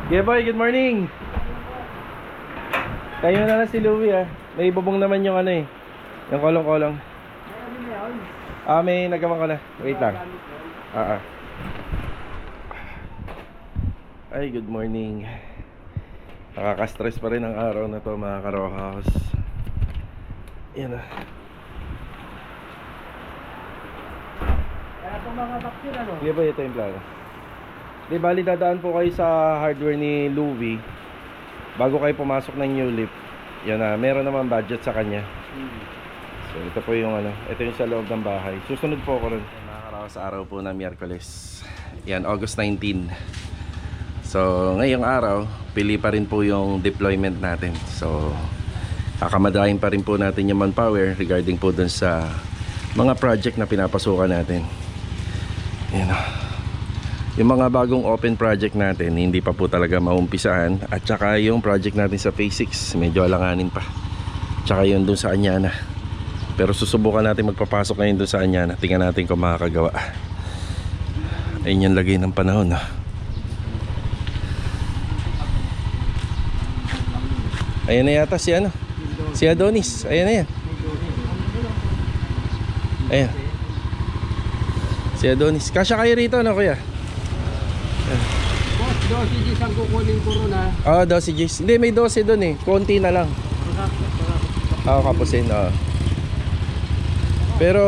Yeah boy, good morning. Kayo na lang si Louie ah. May bubong naman yung ano eh. Yung kolong-kolong. May nagawa ko na. Wait lang. Ay, good morning. Nakaka-stress pa rin ang araw na to mga karohaus. Yan ah. Kaya itong mga vaccine ano? Yeah boy, ito yung plano. Di bali dadaan po kayo sa hardware ni Louie bago kayo pumasok ng new lift. Yan na, meron naman budget sa kanya. So ito po yung ano, ito yung sa loob ng bahay. Susunod po ako rin. Nakakaraw sa araw po ng Miyerkules. Yan, August 19. So ngayong araw, pili pa rin po yung deployment natin. So kakamadahin pa rin po natin yung manpower regarding po dun sa mga project na pinapasukan natin. Yan o. Yung mga bagong open project natin hindi pa po talaga maumpisahan. At saka yung project natin sa phase 6 medyo alanganin pa. Tsaka yun dun sa Anyana. Pero susubukan natin magpapasok ngayon dun sa Anyana. Tingnan natin kung makakagawa. Ayun yung lagay ng panahon ha. Ayan na yata si ano, si Adonis. Ayan na yan. Ayan si Adonis. Kasya kayo rito ano kuya? Boss, dosages ang kukunin ko ron ha. Dosages. Hindi, may dose doon eh. Konti na lang. Kapusin. Pero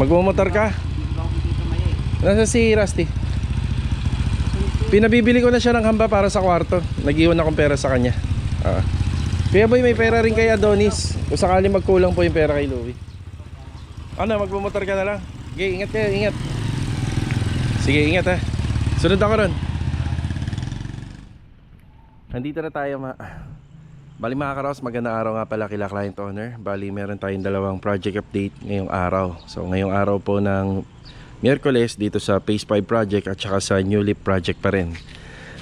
magmumotor ka? Nasa si Rusty. Pinabibili ko na siya ng hamba para sa kwarto. Nag-iwan akong pera sa kanya. Kaya boy, may pera rin kay Adonis. Kung sakali magkulang po yung pera kay Louie. Ano, magmumotor ka na lang. Okay, ingat kayo, ingat. Sige, ingat ha. Sunod ako ron. Nandito na tayo Bali mga karos, magandang araw nga pala kila client owner. Bali meron tayong dalawang project update ngayong araw. So ngayong araw po ng Miyerkules dito sa Phase 5 project at saka sa New Leaf project pa rin.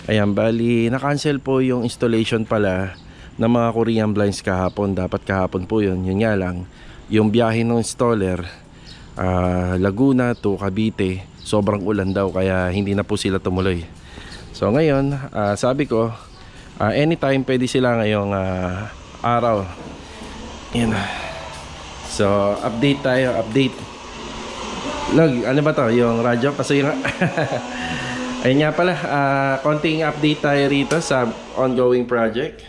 Ayan, bali na-cancel po yung installation pala ng mga Korean blinds kahapon. Dapat kahapon po yun. Yun nga lang, yung biyahe ng installer Laguna to Cavite, sobrang ulan daw kaya hindi na po sila tumuloy. So ngayon, sabi ko anytime pwede sila ngayong araw. Yan. So update tayo, update. Log, ano ba to? Yung radyo? Pasoy nga. Ayun nga pala, konting update tayo rito sa ongoing project.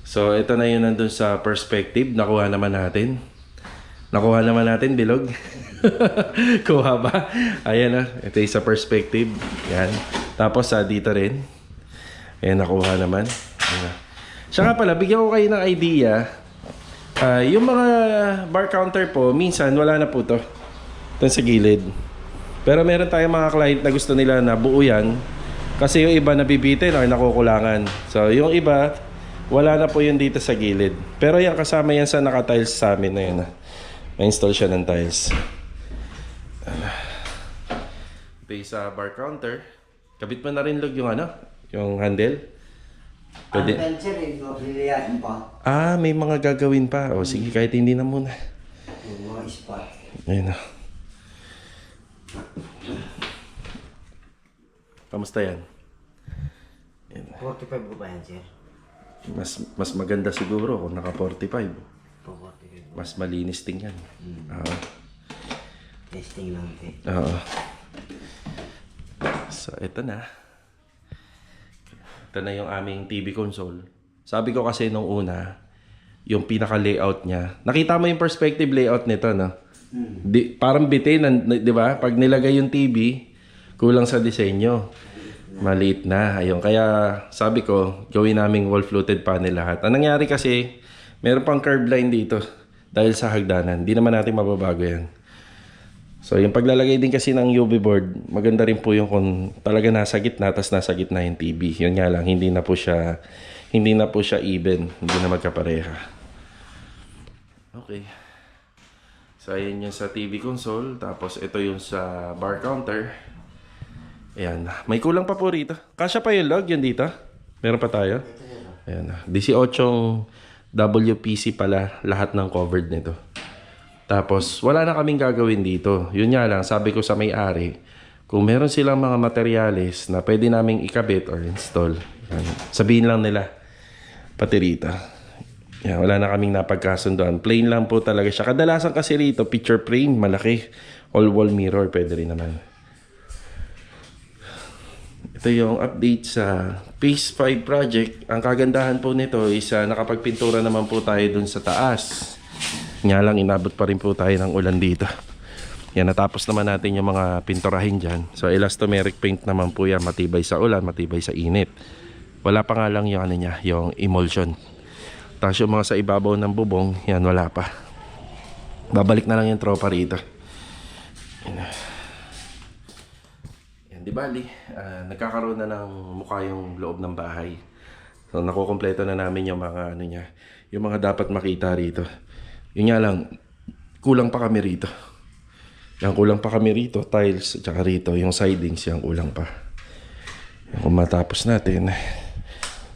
So ito na yun nandun sa perspective. Nakuha naman natin bilog. Kuha ba? Ayan na, ito yung sa perspective. Yan. Tapos dito rin. Ayan, nakuha naman. Ayan. Siya nga pala, bigyan ko kayo ng idea. Yung mga bar counter po, minsan wala na po to. Ito sa gilid. Pero meron tayong mga client na gusto nila na buo yan. Kasi yung iba nabibitin or nakukulangan. So yung iba, wala na po yun dito sa gilid. Pero yan, kasama yan sa naka-tiles sa amin na yun. Na-install siya ng tiles. Ito yung sa bar counter. Kabit mo na rin log yung ano? Yung handle. Pwede. May mga gagawin pa. O sige, kahit hindi na muna. Yung mga spot. Ayun na. Kamusta yan? 45 po ba yan, sir? Mas maganda siguro kung naka 45. 45. Mas malinis tingnan. Testing lang eh. So ito na. Ito na yung aming TV console. Sabi ko kasi nung una, yung pinaka layout niya. Nakita mo yung perspective layout nito, no? Parang bitin, di ba? Pag nilagay yung TV, kulang sa disenyo. Maliit na. Ayun. Kaya sabi ko, gawin naming wall-fluted panel lahat. Ang nangyari kasi, meron pang curb line dito dahil sa hagdanan. Hindi naman natin mababago yan. So yung paglalagay din kasi ng UV board, maganda rin po yung kung talaga nasa gitna, tas nasa gitna yung TV. Yun nga lang, hindi na po siya even. Hindi na magkapareha. Okay. So ayan yung sa TV console. Tapos ito yung sa bar counter. Ayan. May kulang pa po rito. Kasya pa yung log yun dito. Meron pa tayo. Ayan. 18 WPC pala lahat ng covered nito. Tapos wala na kaming gagawin dito. Yun nga lang, sabi ko sa may-ari, Kung meron silang mga materyales na pwede naming ikabit or install, yan, sabihin lang nila pati rito. Yan, wala na kaming napagkasundoan. Plain lang po talaga siya. Kadalasan kasi rito, picture frame, malaki. All wall mirror, pwede rin naman. Ito yung update sa Phase 5 project. Ang kagandahan po nito is nakapagpintura naman po tayo dun sa taas. Nga lang, inabot pa rin po tayo ng ulan dito. Yan, natapos naman natin yung mga pinturahin dyan. So, elastomeric paint naman po yan. Matibay sa ulan, matibay sa init. Wala pa nga lang yung, yung emulsion. Tapos yung mga sa ibabaw ng bubong, yan, wala pa. Babalik na lang yung tropa rito. Yan, di bali, nagkakaroon na ng mukha yung loob ng bahay. So, nakukumpleto na namin yung mga, yung mga dapat makita rito. Yun nga lang, kulang pa kami rito. Yan, kulang pa kami rito, tiles, tsaka rito, yung sidings, yan, kulang pa. Yan, kung matapos natin,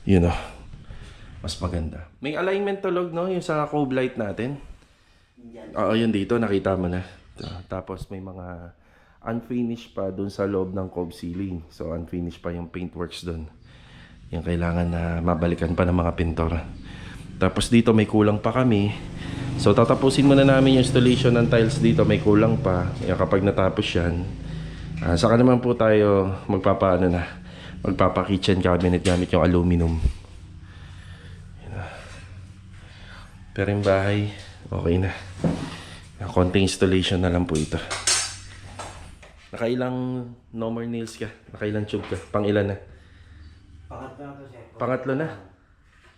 yun o, mas maganda. May alignment tulog, no, yung sa cove light natin. Oo, yun dito, nakita mo na. Tapos may mga unfinished pa dun sa loob ng cove ceiling. So, unfinished pa yung paintworks dun. Yan, kailangan na mabalikan pa ng mga pintor. Tapos dito may kulang pa kami. So tatapusin muna namin yung installation ng tiles dito, may kulang pa. Yan, kapag natapos yan, saka naman po tayo magpapa kitchen cabinet gamit yung aluminum. Yan. Pero yung bahay, okay na. Konting installation na lang po ito. Nakailang no more nails ka? Nakailang tube ka? Pang ilan na? Pangatlo na.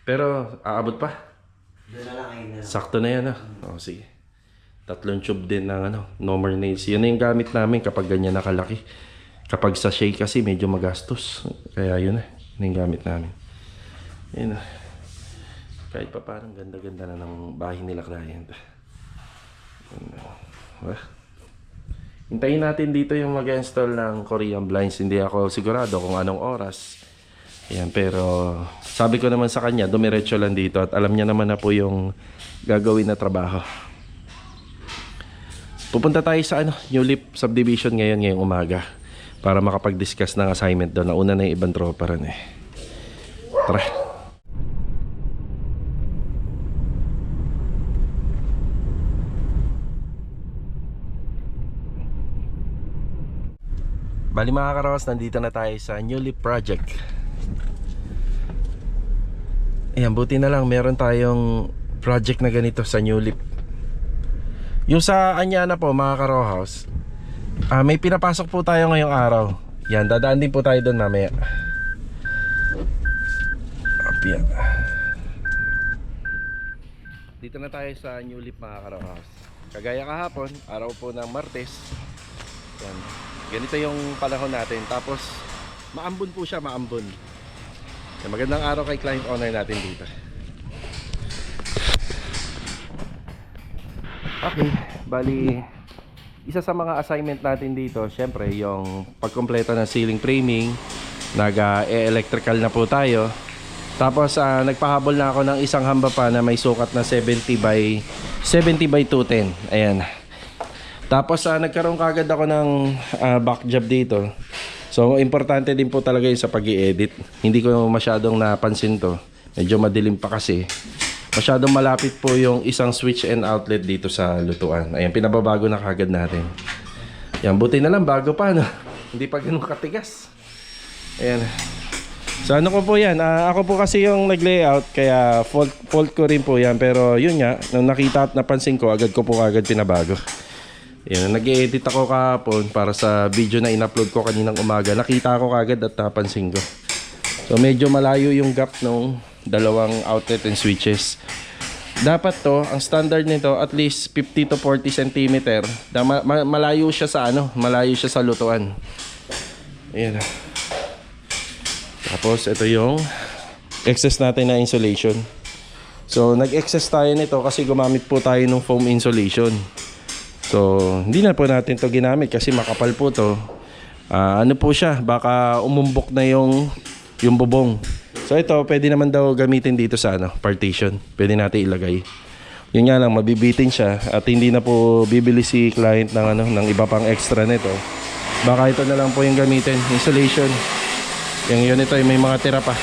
Pero aabot pa? Sakto na yan, oh, sige. 3 tube din ng no more nails. Yun na yung gamit namin kapag ganyan nakalaki. Kapag sa shake kasi medyo magastos. Kaya yun na yung gamit namin. Yun na. Kahit pa parang ganda-ganda na ng bahay nila client. Hintayin natin dito yung mag-install ng Korean blinds. Hindi ako sigurado kung anong oras. Ayan, pero sabi ko naman sa kanya, dumiretso lang dito at alam niya naman na po yung gagawin na trabaho. Pupunta tayo sa New Leaf Subdivision ngayong umaga para makapag-discuss ng assignment doon. Nauna na yung ibang tropa rin eh. Tara. Bali mga karos, nandito na tayo sa New Leaf Project. Ayan, buti na lang meron tayong project na ganito sa New Leaf. Yung sa Anyana po mga ka-Rowhouse, may pinapasok po tayo ngayong araw. Yan, dadaan din po tayo doon mamaya. Ayan. Dito na tayo sa New Leaf mga ka-Rowhouse. Kagaya kahapon, araw po ng Martes. Yan. Ganito yung panahon natin. Tapos maambon po siya, maambon. Magandang araw kay client owner natin dito. Okay, bali isa sa mga assignment natin dito, syempre yung pagkumpleto ng ceiling framing. Nag-electrical na po tayo. Tapos nagpahabol na ako ng isang hamba pa na may sukat na 70 by 210. Ayan. Tapos nagkaroon kagad ako ng back job dito. So, importante din po talaga yung sa pag-i-edit. Hindi ko masyadong napansin to. Medyo madilim pa kasi. Masyadong malapit po yung isang switch and outlet dito sa lutuan. Ayan, pinababago na kagad natin. Yan, buti na lang, bago pa, no? Hindi pa ganun katigas. Ayan. So, ano ko po yan? Ako po kasi yung nag-layout, kaya fault ko rin po yan. Pero yun nga, nung nakita at napansin ko, agad ko po agad pinabago. Yan, nag-i-edit ako kahapon para sa video na in-upload ko kaninang umaga. Nakita ko kagad at napansin ko. So medyo malayo yung gap ng dalawang outlet and switches. Dapat to, ang standard nito at least 50 to 40 cm. Malayo siya sa malayo siya sa lutuan. Ayan. Tapos ito yung excess natin na insulation. So nag-excess tayo nito kasi gumamit po tayo ng foam insulation. So, hindi na po natin to ginamit kasi makapal po to. Ano po siya, baka umumbok na yung bubong. So, ito, pwede naman daw gamitin dito sa partition. Pwede natin ilagay. Yun nga lang, mabibitin siya at hindi na po bibili si client ng, ng iba pang extra nito. Baka ito na lang po yung gamitin, insulation. Yung unit ay may mga tira pa.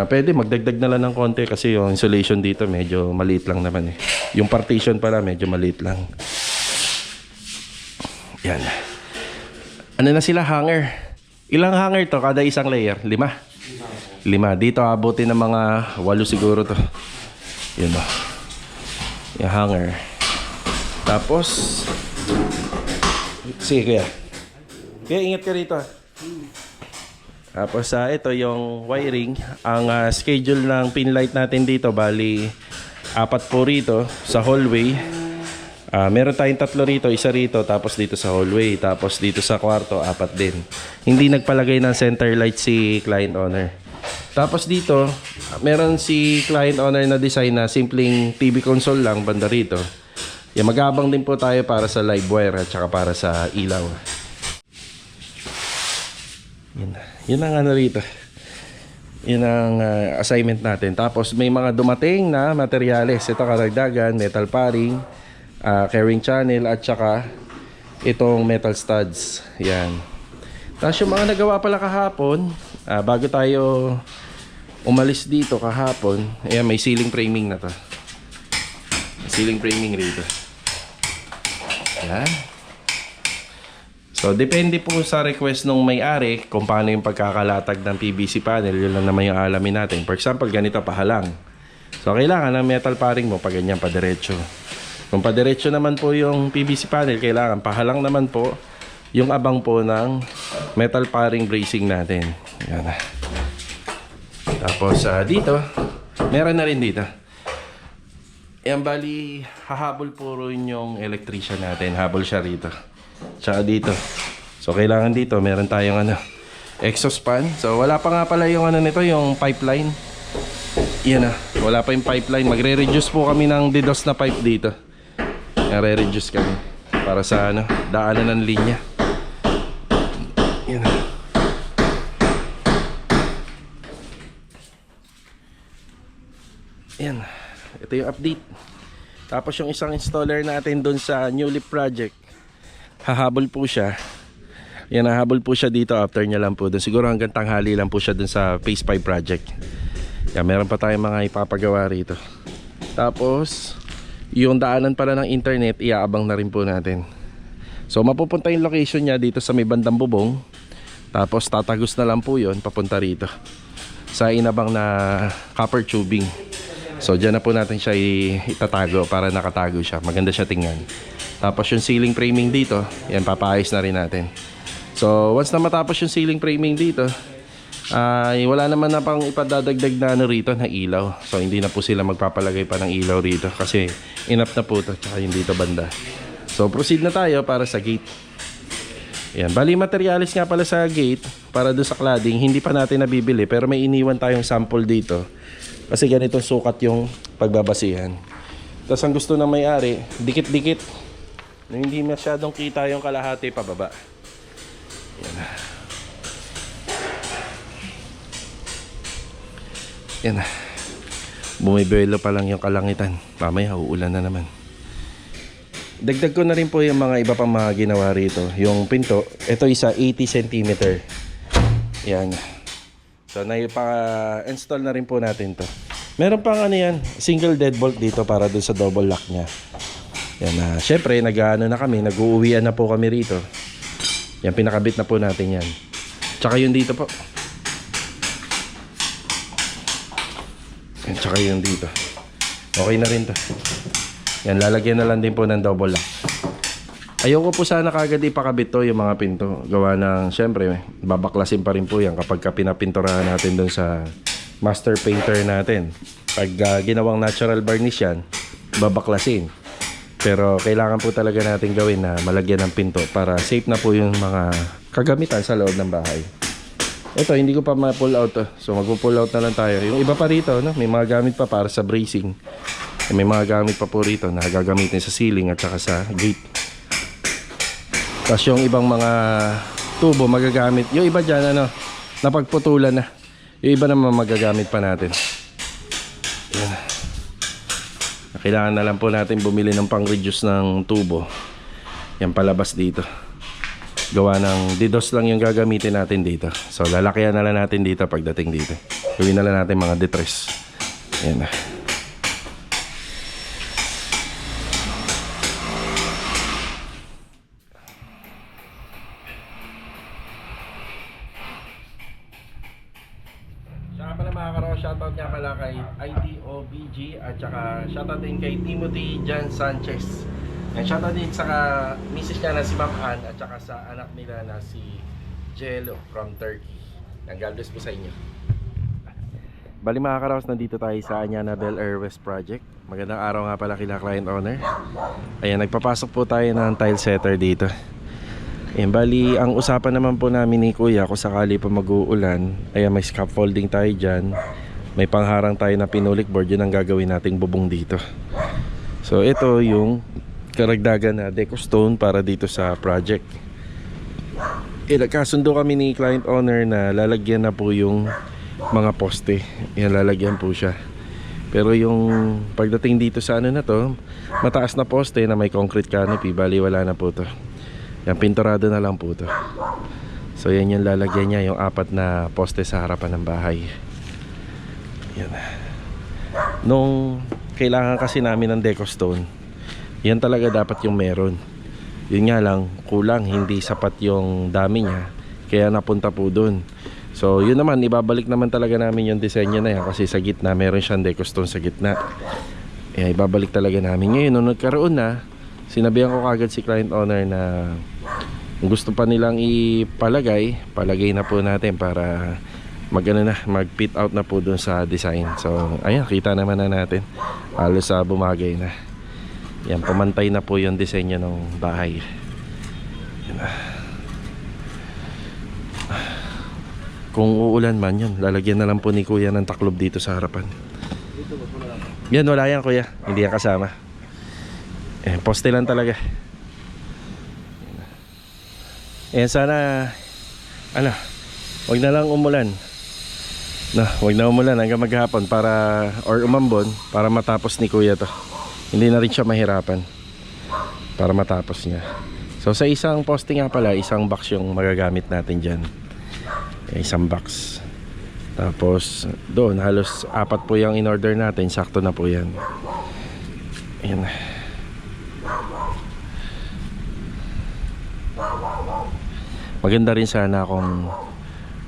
Pwede magdagdag na lang ng konti kasi yung insulation dito medyo maliit lang naman eh. Yung partition pala medyo maliit lang. Yan. Ano na sila, hanger. Ilang hanger to kada isang layer? 5? 5. Dito abutin ng mga 8 siguro to. Yun o. Yung hanger. Tapos sige kuya. Kaya ingat ka rito. Tapos ito yung wiring. Ang schedule ng pin light natin dito, bali 4 po rito sa hallway. Meron tayong 3 rito, isa rito, tapos dito sa hallway, tapos dito sa kwarto 4 din. Hindi nagpalagay ng center light si client owner. Tapos dito, meron si client owner na design na simpleng TV console lang banda rito. Yan, mag-aabang din po tayo para sa live wire at saka para sa ilaw. Yun ang ano rito. Yun ang assignment natin. Tapos may mga dumating na materyales. Ito karagdagan, metal paring, carrying channel at saka itong metal studs. Yan. Tapos yung mga nagawa pala kahapon, bago tayo umalis dito kahapon, ayan, may ceiling framing na to. Ceiling framing rito. Yan. So, depende po sa request ng may-ari kung paano yung pagkakalatag ng PVC panel. Yun lang naman yung alamin natin. For example, ganito pahalang. So, kailangan ng metal paring mo pag ganyan padiretso. Kung padiretso naman po yung PVC panel, kailangan pahalang naman po yung abang po ng metal paring bracing natin. Yan. Tapos, dito, meron na rin dito. Yan, bali, hahabol po rin yung electrician natin. Habol siya rito. Tsaka dito. So kailangan dito meron tayong exhaust fan. So wala pa nga pala yung nito, yung pipeline. Yan na. Wala pa yung pipeline. Magre-reduce po kami ng DDoS na pipe dito. Re-reduce kami para sa daanan ng linya. Yan na. Yan. Ito yung update. Tapos yung isang installer natin dun sa New Leaf project, hahabol po siya. Yan, hahabol po siya dito after niya lang po dun. Siguro hanggang tanghali lang po siya dun sa Phase 5 project. Yan, meron pa tayong mga ipapagawa rito. Tapos yung daanan pala ng internet, iaabang na rin po natin. So mapupunta yung location niya dito sa may bandang bubong. Tapos tatagos na lang po yun papunta rito sa inabang na copper tubing. So dyan na po natin siya itatago para nakatago siya. Maganda siya tingnan. Tapos yung ceiling framing dito, yan, papaayos na rin natin. So once na matapos yung ceiling framing dito, wala naman na pang ipadadagdag na rito na ilaw. So hindi na po sila magpapalagay pa ng ilaw rito kasi enough na po ito. Tsaka yung dito banda. So proceed na tayo para sa gate. Yan, bali materialis nga pala sa gate para doon sa cladding, hindi pa natin nabibili pero may iniwan tayong sample dito. Kasi ganitong sukat yung pagbabasihan. Tapos ang gusto ng may-ari, dikit-dikit. Na hindi masyadong kita yung kalahati pababa. Yan. Yan. Bumibelo pa lang yung kalangitan. Mamaya uulan na naman. Dagdag ko na rin po yung mga iba pang mga ginawa rito. Yung pinto, ito isa 80 cm. Yan. So naipa-install na rin po natin to. Meron pang yan, single deadbolt dito para dun sa double lock nya. Yan, syempre nag-ano na kami, nag-uuwian na po kami rito. Yan, pinakabit na po natin yan. Tsaka yun dito po. Yan, tsaka yun dito. Okay na rin to. Yan, lalagyan na lang din po ng double lock. Ayoko po sana kagad ipakabit to yung mga pinto. Gawa ng, syempre, babaklasin pa rin po yan kapag pinapinturahan natin dun sa master painter natin. Pag ginawang natural varnish yan, babaklasin. Pero kailangan po talaga natin gawin na malagyan ng pinto para safe na po yung mga kagamitan sa loob ng bahay. Ito, hindi ko pa ma-pull out to. So magpo-pull out na lang tayo. Yung iba pa rito, may mga gamit pa para sa bracing. May mga gamit pa po rito na gagamitin sa ceiling at saka sa gate. Tapos yung ibang mga tubo magagamit. Yung iba dyan, napagputulan na. Yung iba naman magagamit pa natin. Yan. Kailangan na lang po natin bumili ng pang-reduce ng tubo. Yan palabas dito. Gawa ng DDoS lang yung gagamitin natin dito. So lalakyan na lang natin dito pagdating dito. Gawin na lang natin mga detres. Ayan na. Siya pala mga karo, shoutout nga pala kay IDOBG at saka shoutout din kay Timothy Jan Sanchez. And shoutout din sa misis niya na si Ma'am Ann at saka sa anak nila na si Jello from Turkey. Ang God bless po sa inyo. Bali mga karaos, nandito tayo sa Anyana Bel Air West Project. Magandang araw nga pala kila client owner. Ayan, nagpapasok po tayo ng tile setter dito. Ayan, bali ang usapan naman po namin ni Kuya kung sakali pa mag-uulan, ayan, may scaffolding tayo dyan. May pangharang tayo na pinulik board, yun ang gagawin nating bubong dito. So ito yung karagdagan na deco stone para dito sa project. Nagkasundo kami ni client owner na lalagyan na po yung mga poste. Yan, lalagyan po siya. Pero yung pagdating dito sa ano na to, mataas na poste na may concrete canopy, bali wala na po to. Yan, pinturado na lang po to. So yan yung lalagyan niya, yung 4 na poste sa harapan ng bahay. Yan. Nung kailangan kasi namin ng deco stone, yan talaga dapat yung meron. Yun nga lang, kulang, hindi sapat yung dami niya, kaya napunta po dun. So yun naman, ibabalik naman talaga namin yung disenyo na yan, kasi sa gitna meron siyang deco stone sa gitna. Ibabalik talaga namin. Ngayon nung nagkaroon na, sinabihan ko kagad si client owner na kung gusto pa nilang ipalagay, palagay na po natin para mag fit out na po dun sa design. So ayan, kita naman na natin, halos bumagay na. Yan, pumantay na po yung disenyo ng bahay. Yan. Kung uulan man yan, lalagyan na lang po ni Kuya ng taklob dito sa harapan. Yan, wala yan Kuya, hindi yan kasama. Poste lang talaga. Sana wag na lang umulan. Wag na umulan hanggang maghapon para, or umambon, para matapos ni Kuya to. Hindi na rin siya mahirapan para matapos niya. So sa isang poste nga pala, isang box yung magagamit natin dyan. Isang box. Tapos doon halos 4 po yung in order natin, sakto na po yan. Ayan. Maganda rin sana kung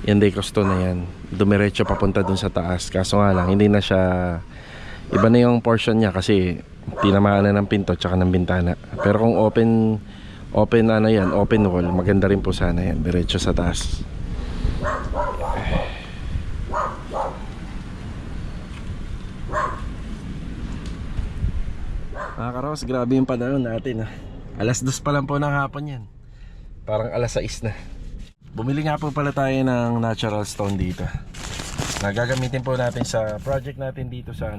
yung deco stone na yan dumiretso papunta dun sa taas. Kaso nga lang, hindi na siya, iba na yung portion niya kasi tinamaan na ng pinto tsaka ng bintana. Pero kung open wall, maganda rin po sana yan, diretso sa taas. Mga karos, grabe yung panahon natin. 2:00 pa lang po ng hapon yan. Parang 6:00 na. Bumili nga po pala tayo ng natural stone dito. Nagagamitin po natin sa project natin dito sa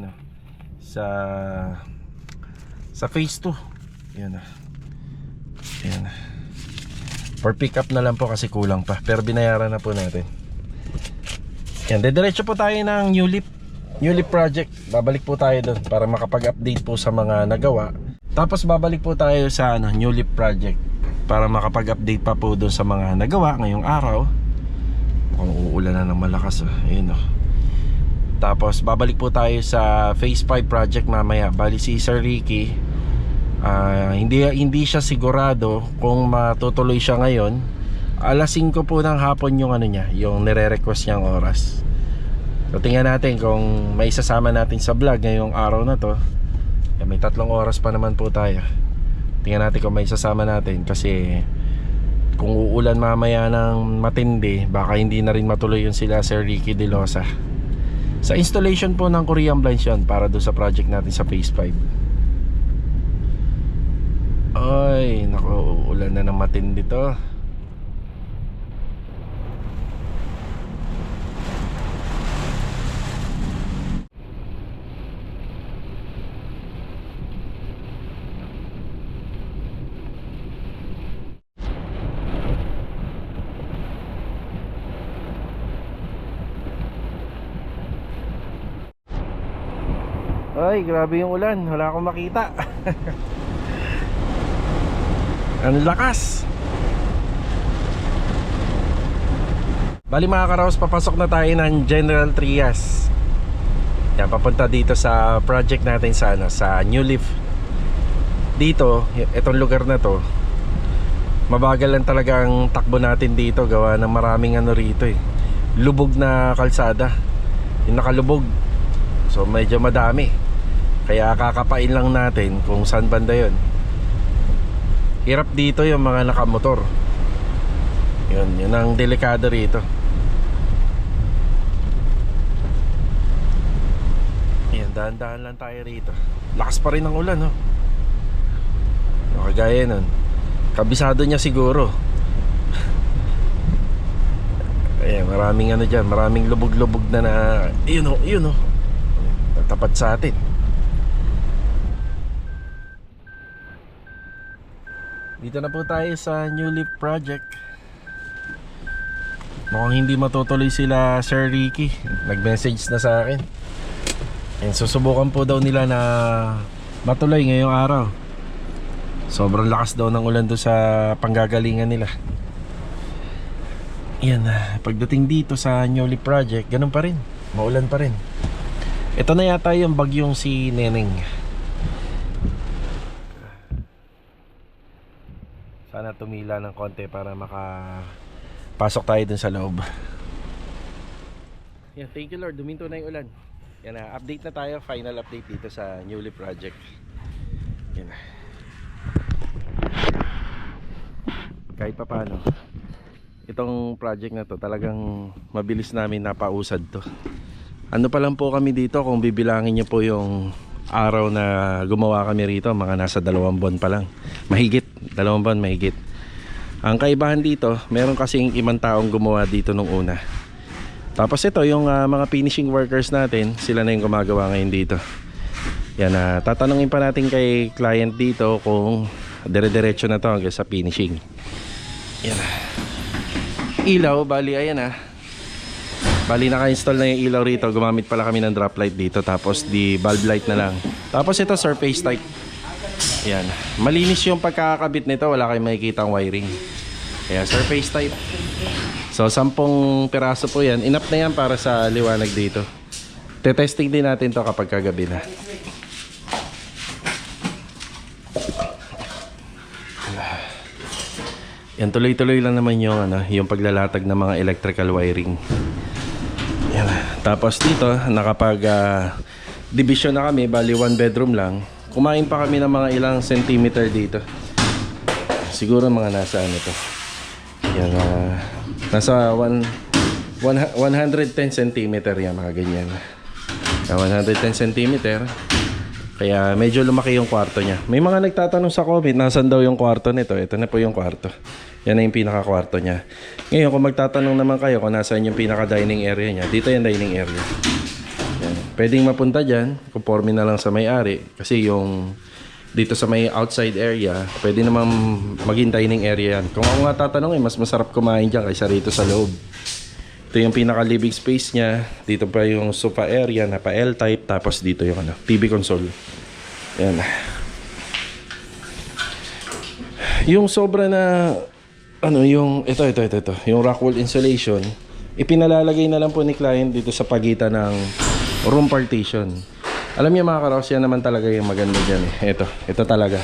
sa phase 2. Yan na. Yan na. For pick up na lang po kasi kulang pa, pero binayaran na po natin. Yan, diretso po tayo ng New Leaf project. Babalik po tayo doon para makapag-update po sa mga nagawa. Tapos babalik po tayo sa New Leaf project para makapag-update pa po doon sa mga nagawa ngayong araw. Mukhang uulan na ng malakas. Ayun. Tapos babalik po tayo sa phase 5 project mamaya. Bali si Sir Ricky, hindi siya sigurado kung matutuloy siya ngayon. 5:00 po ng hapon yung niya, yung nire-request niyang oras. So tingnan natin kung may isasama natin sa vlog ngayong araw na to. May 3 oras pa naman po tayo. Tingnan natin kung may isasama natin, kasi kung uulan mamaya ng matindi, baka hindi na rin matuloy yun sila Sir Ricky De Losa. Sa installation po ng Korean blinds yun, para doon sa project natin sa phase 5. Ay, naku, uulan na ng matindi to. Ay, grabe yung ulan. Wala akong makita. Ang lakas. Bali mga karaos, papasok na tayo ng General Trias. Yan, papunta dito sa project natin sa, sa New Leaf. Dito, itong lugar na to, mabagal lang talaga ang takbo natin dito. Gawa ng maraming ano rito eh, lubog na kalsada. Yung nakalubog, so medyo madami. Kaya kakapain lang natin kung saan banda yun. Hirap dito yung mga nakamotor. Yun ang delikado rito. Yan, dahan-dahan lang tayo rito. Lakas pa rin ang ulan, no? Kagaya nun, kabisado niya siguro. Ayan, maraming ano dyan, maraming lubog-lubog na yun o, tapat sa atin. Dito na po tayo sa New Leaf Project. Mukhang hindi matutuloy sila Sir Ricky. Nag-message na sa akin. And susubukan po daw nila na matuloy ngayong araw. Sobrang lakas daw ng ulan doon sa panggagalingan nila. Yan, pagdating dito sa New Leaf Project, ganun pa rin, maulan pa rin. Ito na yata yung bagyong si Neneng. Sana tumila ng konti para makapasok tayo dun sa loob. Yan, thank you Lord, duminto na yung ulan. Yan na, update na tayo, final update dito sa New Leaf Project. Yan na. Kahit pa paano, itong project na to talagang mabilis namin napausad to. Ano pa lang po kami dito, kung bibilangin nyo po yung araw na gumawa kami rito, mga nasa 2 buwan pa lang. Mahigit, 2 buwan mahigit. Ang kaibahan dito, meron kasing 5 taong gumawa dito nung una. Tapos ito, yung mga finishing workers natin, sila na yung gumagawa ngayon dito. Yan, tatanungin pa natin kay client dito kung dire-diretso na to hanggang sa finishing. Yan. Ilaw, bali ayan bali naka-install na yung ilaw rito. Gumamit pala kami ng drop light dito, tapos di bulb light na lang. Tapos ito surface type. Yan, malinis yung pagkakabit nito, wala kayong makikita ang wiring. Kaya surface type. So 10 piraso po yan, enough na yan para sa liwanag dito. Te-testing din natin to kapag kagabi na. Yan, tuloy-tuloy lang naman yung yung paglalatag ng mga electrical wiring. Yan. Tapos dito, nakapag division na kami, bali 1 bedroom lang. Kumain pa kami ng mga ilang centimeter dito. Siguro mga nasa ano to. Yan, nasa 110 centimeter yan, mga ganyan. 110 centimeter. Kaya medyo lumaki yung kwarto niya. May mga nagtatanong sa comment, nasan daw yung kwarto nito? Ito na po yung kwarto. Yan na yung pinaka-kwarto niya. Ngayon, kung magtatanong naman kayo kung nasaan yung pinaka-dining area niya, dito yung dining area. Yan. Pwedeng mapunta dyan, conforme na lang sa may-ari. Kasi yung dito sa may outside area, pwede naman maging dining area yan. Kung ako nga tatanungin, mas masarap kumain dyan kaysa rito sa loob. Ito yung pinaka-living space niya. Dito pa yung sofa area na pa L-type. Tapos dito yung TV console. Yan. Yung sobra na yung ito. Yung rock wool insulation, ipinalalagay na lang po ni client dito sa pagitan ng room partition. Alam niyo mga karaos, yan naman talaga yung maganda dyan eh. Ito talaga.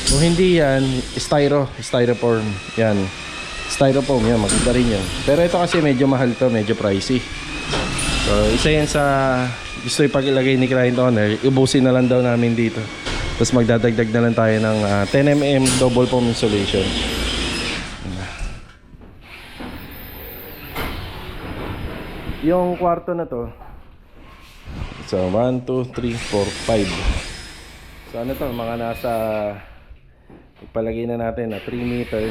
Kung hindi yan, styrofoam. Yan. Styrofoam yan, maganda rin yan. Pero ito kasi medyo mahal to, medyo pricey. So isa yan sa gusto ipag-ilagay ni client owner. Ubusin na lang daw namin dito. Tapos magdadagdag na lang tayo ng 10mm double foam insulation. Yung kwarto na to, so 1, 2, 3, 4, 5. So ano to, mga nasa, ipalagay na natin na 3 meters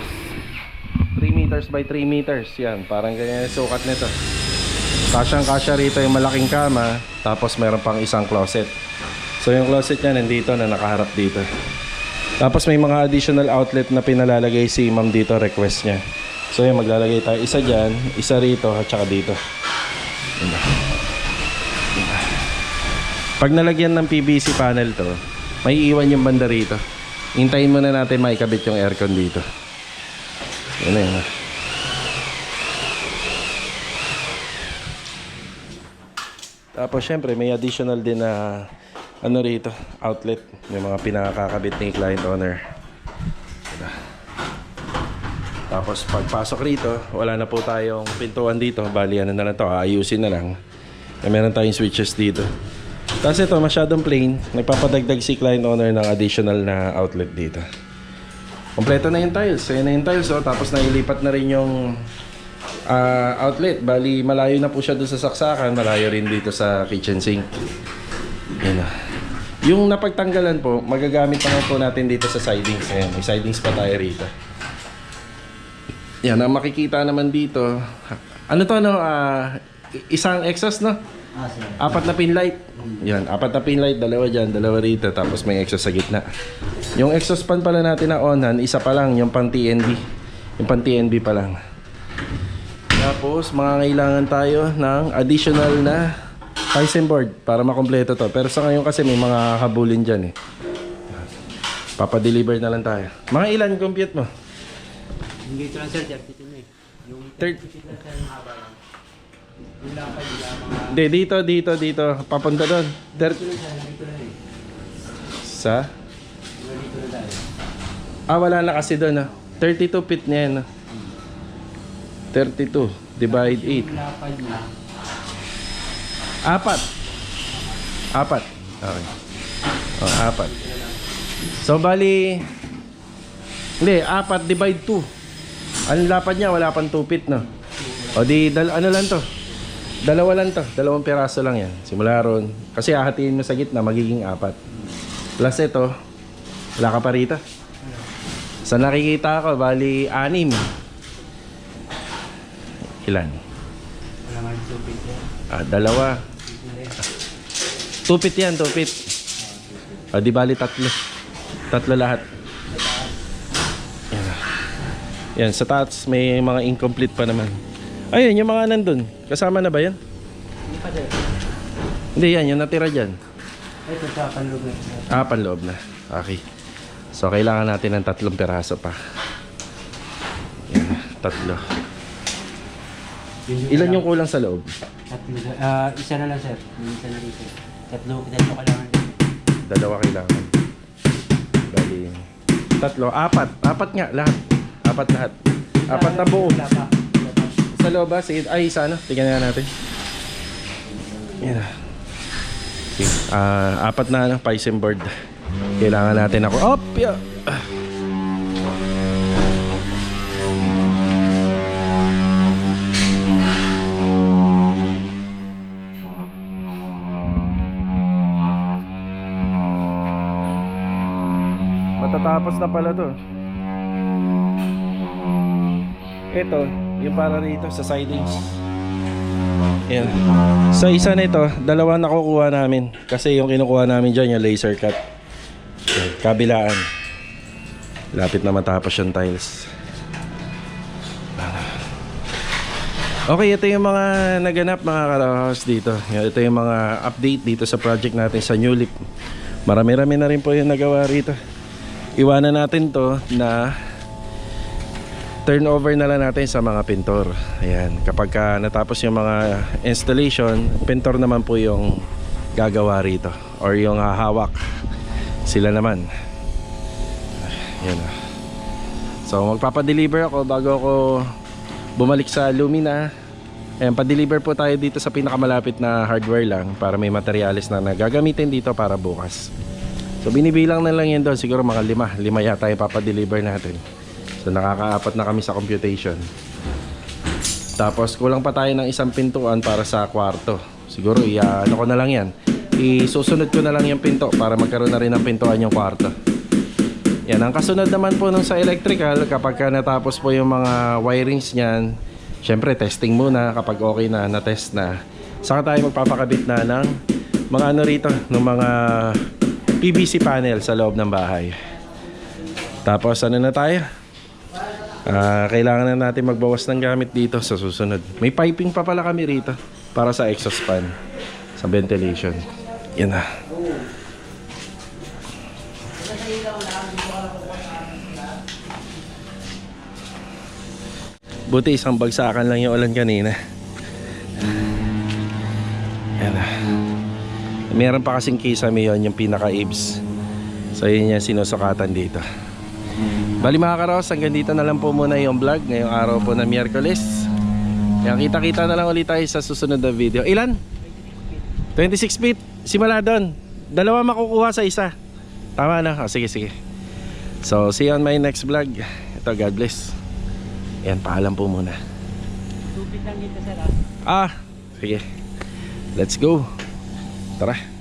3 meters by 3 meters. Yan, parang ganyan yung sukat nito. Kasyang-kasya rito yung malaking kama. Tapos meron pang isang closet. So yung closet niya nandito na nakaharap dito. Tapos may mga additional outlet na pinalalagay si ma'am dito, request niya. So yung maglalagay tayo isa dyan, isa rito at saka dito. Pag nalagyan ng PVC panel to, may iwan yung banda rito. Hintayin muna natin maikabit yung aircon dito. Yan na yun. Tapos syempre may additional din na ano rito, outlet, yung mga pinakakabit ni client owner. Ito. Tapos pagpasok rito, wala na po tayong pintuan dito. Bali ano na lang to, ayusin na lang. Meron tayong switches dito. Tapos ito masyadong plain, nagpapadagdag si client owner ng additional na outlet dito. Kompleto na yung tiles. Ayan na yung tiles, oh. Tapos nailipat na rin yung outlet. Bali, malayo na po siya dun sa saksakan. Malayo rin dito sa kitchen sink. Ayan na. Yung napagtanggalan po, magagamit naman po natin dito sa sidings. Ayan, may sidings pa tayo rito. Yan, ang makikita naman dito. Ano to, no? Isang exhaust, no? Sir. 4 na pin light. Yan, 4 na pin light, dalawa dyan, dalawa rito, tapos may exhaust sa gitna. Yung exhaust fan pala natin na onan, isa pa lang, yung pang TNB. Yung pang TNB pa lang. Tapos, mangangailangan tayo ng additional na Tyson board para makompleto to. Pero sa ngayon kasi may mga habulin dyan eh. Papadeliver na lang tayo. Mga ilan compute mo? Hindi ito lang sir, 32 na eh. Yung 30 feet lang sir, yung haba lang. Yung lapad nila mga... Hindi, dito. Papunta doon. Dito lang sir, dito lang eh. Sa? Dito na tayo. Wala na kasi doon. 32 feet niya yan. 32 divide 8. Yung lapad niya. 4. Okay. 4. So bali hindi, 4 divide 2. Ang lapad niya wala pang 2 feet, no? O di ano lang to? Dalawa lang to, 2 piraso lang yan. Simula ron, kasi hahatiin mo sa gitna magiging 4. Plus ito, wala ka pa rito. Sa nakikita ko, bali 6. Ilan? Wala nga 2 feet yan. 2. 2 feet yan, 2 feet. Di bali 3. 3 lahat. Yan. Yan, sa taas may mga incomplete pa naman. Ayun, yung mga nandun. Kasama na ba yan? Hindi pa sir. Hindi, yan, yung natira dyan. Ito sa panloob na sir. Panloob na. Okay. So, kailangan natin ng 3 piraso pa. Yan, 3. Ilan yung kulang sa loob? 3. Isa na lang sir. Yung isa na dito. 3 kailangan din. 2 kailangan. Bali, 3. 4 nga, lahat. 4 lahat. 4 na buo. Wala pa. Sa loob ba? Sige. Ay, isa ano? Tingnan nga natin. Yan na. Okay. 4 na ano, Tyson board. Kailangan natin ako. Op! Yeah. Matatapos na pala to. Ito, yung para rito sa sidings. Yan. Sa isa nito, 2 nakukuha namin. Kasi yung kinukuha namin dyan, yung laser cut. Yan, kabilaan. Lapit na matapos yung tiles. Okay, ito yung mga naganap mga Karahouse dito. Ito yung mga update dito sa project natin sa New Leaf. Marami-rami na rin po yung nagawa rito. Iwanan natin to na turnover na lang natin sa mga pintor. Ayan, kapag natapos yung mga installation, pintor naman po yung gagawa rito or yung hahawak. Sila naman. Ayan. So magpapadeliver ako bago ako bumalik sa Lumina. Ayan, pa-deliver po tayo dito sa pinakamalapit na hardware lang para may materials na gagamitin dito para bukas. So binibilang na lang yan doon, siguro mga 5 yata yung papadeliver natin. So nakaka-4 na kami sa computation. Tapos kulang pa tayo ng isang pintuan para sa kwarto. Siguro ano ko na lang yan, isusunod ko na lang yung pinto para magkaroon na rin ng pintuan yung kwarto. Yan, ang kasunod naman po nung sa electrical, kapag natapos po yung mga wirings niyan, syempre testing muna. Kapag okay na, na-test na, saka tayo magpapakabit na ng mga ano rito, ng mga PVC panel sa loob ng bahay. Tapos ano na tayo? Kailangan na natin magbawas ng gamit dito sa susunod. May piping pa pala kami rito para sa exhaust fan, sa ventilation. Yan na. Buti isang bagsakan lang yung ulan kanina. Yan na. Meron pa kasing kisame yun, yung pinaka-ibs. So yun yung sinusukatan dito. Bali mga karos, hanggang dito na lang po muna yung vlog ngayong araw po na Miyerkules. Kaya kita-kita na lang ulit tayo sa susunod na video. Ilan? 26 feet. Simula doon. 2 makukuha sa isa. Tama na? Oh, sige, sige. So see you on my next vlog. Ito, God bless. Ayan, paalam po muna. 2 feet lang dito sir. Sige. Let's go. Tara.